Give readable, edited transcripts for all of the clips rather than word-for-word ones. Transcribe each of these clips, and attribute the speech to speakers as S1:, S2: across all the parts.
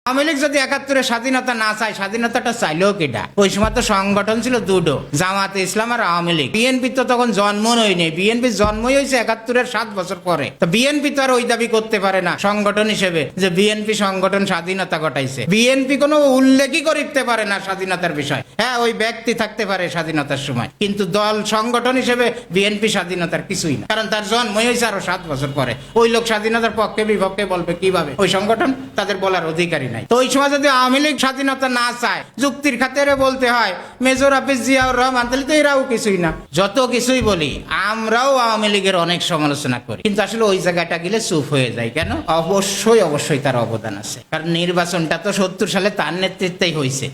S1: আওয়ামী লীগ যদি ৭১ স্বাধীনতা না চায়, স্বাধীনতাটা চাইলেও কেডা? ওই সময় তো সংগঠন ছিল দুটো, জামাতে ইসলাম আর আওয়ামী লীগ। বিএনপি তো তখন জন্মই নেই, বিএনপি জন্মই হয়েছে ৭১-এর ৭ বছর পরে। তো বিএনপি তো আর ওই দাবি করতে পারে না সংগঠন হিসেবে যে বিএনপি সংগঠন স্বাধীনতা ঘটাইছে। বিএনপি কোনো উল্লেখই করতে পারে না স্বাধীনতার বিষয়। হ্যাঁ, ওই ব্যক্তি থাকতে পারে স্বাধীনতার সময়, কিন্তু দল সংগঠন হিসেবে বিএনপি স্বাধীনতার কিছুই না, কারণ তার জন্মই হয়েছে আরো ৭ বছর পরে। ওই লোক স্বাধীনতার পক্ষে বিপক্ষে বলবে কিভাবে? ওই সংগঠন তাদের বলার অধিকারী নাই। তো ওই সময় যদি আওয়ামী লীগ স্বাধীনতা না চায়, যুক্তির খাতিরে বলতে হয় মেজর হাফিজ জিয়াউর রহমান, তাহলে তো এরাও কিছুই না। যত কিছুই বলি, আমরাও আওয়ামী লীগের অনেক সমালোচনা করি, কিন্তু আসলে ওই জায়গাটা গেলে চুপ হয়ে যায়। কেন? অবশ্যই তার অবদান আছে, কারণ নির্বাচনটা তো ৭০ সালে তার নেতৃত্বেই হয়েছে,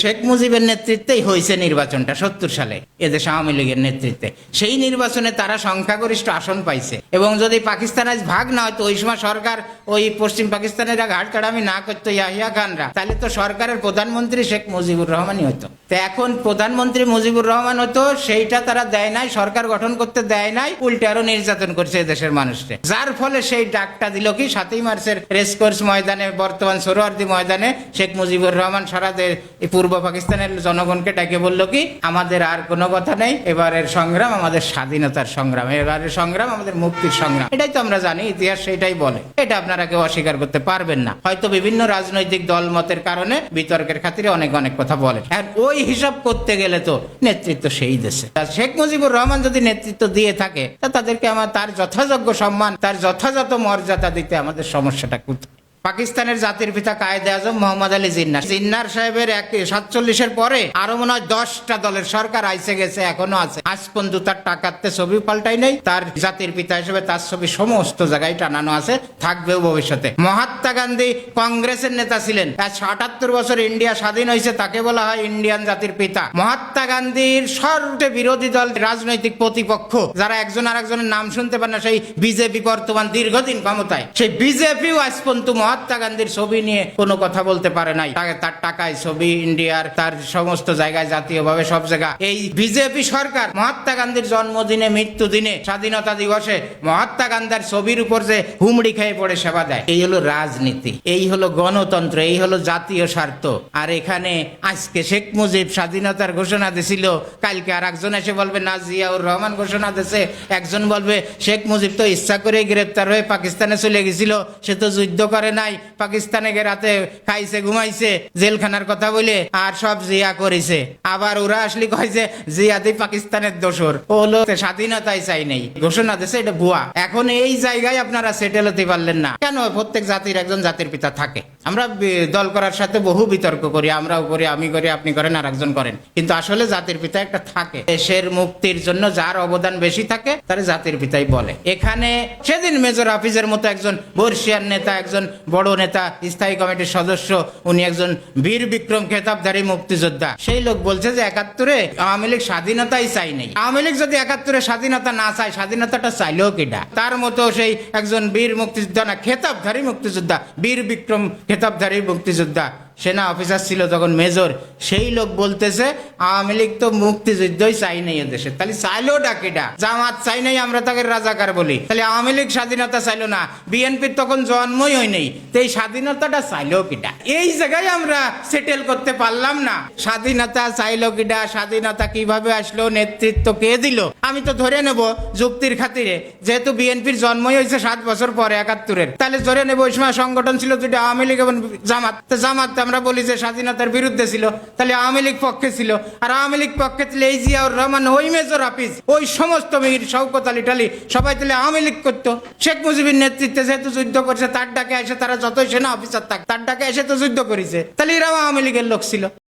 S1: শেখ মুজিবের নেতৃত্বেই হয়েছে নির্বাচনটা ৭০ সালে এদেশে আওয়ামী লীগের নেতৃত্বে। সেই নির্বাচনে তারা সংখ্যাগরিষ্ঠ আসন পাইছে। এবং যদি পাকিস্তান আজ ভাগ না হয়তো, ওই সময় সরকার ওই পশ্চিম পাকিস্তানের ঘাট কাটামি না করতো ইয়াহিয়া খানরা, তাহলে তো সরকারের প্রধানমন্ত্রী শেখ মুজিবুর রহমানই হতো। তো এখন প্রধানমন্ত্রী মুজিবুর রহমান হতো, সেইটা তারা দেয় নাই, সরকার গঠন করতে দেয় নাই, উল্টে আরো নির্যাতন করছে দেশের মানুষকে। যার ফলে সেই ডাকটা দিল কি ৭ই মার্চের রেসকোর্স ময়দানে, বর্তমান সোহরাওয়ার্দী ময়দানে শেখ মুজিবুর রহমান সারা পূর্ব পাকিস্তানের জনগণকে ডেকে বলল কি, আমাদের আর কোনো কথা নেই, এবারের সংগ্রাম আমাদের স্বাধীনতার সংগ্রাম, এবারের সংগ্রাম আমাদের মুক্তির সংগ্রাম। এটাই তো আমরা জানি, ইতিহাস সেটাই বলে, এটা আপনারা কেউ অস্বীকার করতে পারবেন না। হয়তো বিভিন্ন রাজনৈতিক দল মতের কারণে বিতর্কের খাতিরে অনেক কথা বলে। আর ওই হিসাব করতে গেলে তো নেতৃত্ব সেই দেশে শেখ মুজিবুর রহমান যদি নেতৃত্ব দিয়ে থাকে, তা তাদেরকে তার যথাযোগ্য সম্মান, তার যথাযথ মর্যাদা দিতে আমাদের সমস্যাটা কোথায়? পাকিস্তানের জাতির পিতা কায়েদে আজম মোহাম্মদ আলী জিন্নার সাহেবের ৪৭-এর পরে আরো মনে হয় 10টা দলের সরকার আইসে গেছে, এখনো আছে। আজ পর্যন্ত তার টাকাতে ছবি পাল্টাই নেই, তার জাতির পিতা হিসেবে তার ছবি সমস্ত জায়গায় টানানো আছে, থাকবেও ভবিষ্যতে। মহাত্মা গান্ধী কংগ্রেসের নেতা ছিলেন। আজ ৭৮ বছর ইন্ডিয়া স্বাধীন হয়েছে, তাকে বলা হয় ইন্ডিয়ান জাতির পিতা। মহাত্মা গান্ধীর সর্বে বিরোধী দল, রাজনৈতিক প্রতিপক্ষ যারা একজন আর একজনের নাম শুনতে পারে না, সেই বিজেপি বর্তমান দীর্ঘদিন ক্ষমতায়, সেই বিজেপিও আজ পর্যন্ত মহাত্মা গান্ধীর ছবি নিয়ে কোনো কথা বলতে পারে নাই। তার টাকায় ছবি ইন্ডিয়ার, তার সমস্ত জায়গায় জাতীয়ভাবে সব জায়গায়। এই বিজেপি সরকার মহাত্মা গান্ধীর জন্মদিনে, মৃত্যু দিনে, স্বাধীনতা দিবসে মহাত্মা গান্ধীর ছবির উপর যে হুমড়ি খেয়ে পড়ে সেবা দেয়, এই হলো রাজনীতি, এই হলো গণতন্ত্র, এই হলো জাতীয় স্বার্থ। আর এখানে আজকে শেখ মুজিব স্বাধীনতার ঘোষণা দিছিল, কালকে আর একজন এসে বলবে না জিয়াউর রহমান ঘোষণা দিয়েছে, একজন বলবে শেখ মুজিব তো ইচ্ছা করে গ্রেপ্তার হয়ে পাকিস্তানে চলে গেছিল, সে তো যুদ্ধ করে নাই, পাকিস্তানে রাতে খাইছে, ঘুমাইছে, জেলখানার কথা বলে, আর সব জিয়া করেছে। আবার ওরা আসলে কয় যে জিয়াদি পাকিস্তানের দোসর, ও হলো স্বাধীনতাই চাই নেই, ঘোষণা দিয়েছে, এটা ভুয়া। এখন এই জায়গায় আপনারা সেটেল হতে পারলেন না কেন? প্রত্যেক জাতির একজন জাতির পিতা থাকে। আমরা দল করার সাথে বহু বিতর্ক করি, আমরাও করি, আমি করি, আপনি করেন, আর একজন করেন, কিন্তু আসলে জাতির পিতা একটা থাকে। দেশের মুক্তির জন্য যার অবদান বেশি থাকে তার জাতির পিতাই বলে। এখানে সেদিন মেজর হাফিজের মতো একজন বর্ষিয়ান নেতা, একজন বড় নেতা, স্থায়ী কমিটির সদস্য, উনি একজন বীর বিক্রম খেতাবধারী মুক্তিযোদ্ধা, সেই লোক বলছে যে ৭১-এ আওয়ামী লীগ স্বাধীনতাই চাই নেই। আওয়ামী লীগ যদি ৭১-এ স্বাধীনতা না চায়, স্বাধীনতাটা চাইলেও কেডা? তার মতো সেই একজন বীর মুক্তিযোদ্ধা, না খেতাবধারী মুক্তিযোদ্ধা, বীর বিক্রম খেতাবধারী মুক্তিযোদ্ধা, সেনা অফিসার ছিল তখন, মেজর, সেই লোক বলতেছে আওয়ামী লীগ তো মুক্তিযুদ্ধই চাই নাই এদেশে, তাহলে চাইলেও ডাকেডা? জামাত চাই নাই, আমরা তাকে রাজাকার বলি, তাহলে আওয়ামী লীগ স্বাধীনতা চাইলো না, বিএনপির তখন জন্মই হয় নাই, তো এই স্বাধীনতাটা চাইলেও কিডা? এই জায়গায় আমরা সেটেল করতে পারলাম না। স্বাধীনতা চাইলো কিডা? স্বাধীনতা কিভাবে আসলো? নেতৃত্ব কে দিল? আমি তো ধরে নেব যুক্তির খাতিরে, যেহেতু বিএনপির জন্মই হয়েছে 7 বছর পরে ৭১-এর, তাহলে ধরে নেব ওই সময় সংগঠন ছিল দুটো, আওয়ামী লীগ এবং জামাত। তো জামাত আমরা বলি যে স্বাধীনতার বিরুদ্ধে ছিল, তাহলে আওয়ামী লীগ পক্ষে ছিল, আর আওয়ামী লীগ পক্ষে ছিল এই জিয়াউর রহমান, ওই মেজর হাফিজ, ওই সমস্ত মীর শওকত আলী টালি, সবাই তাহলে আওয়ামী লীগ করতো। শেখ মুজিবের নেতৃত্বে যেহেতু যুদ্ধ করছে, তার ডাকে এসে, তারা যতই সেনা অফিসার থাক, তার ডাকে এসে তো যুদ্ধ করেছে, তাহলে এরাও আওয়ামী লীগের লোক ছিল।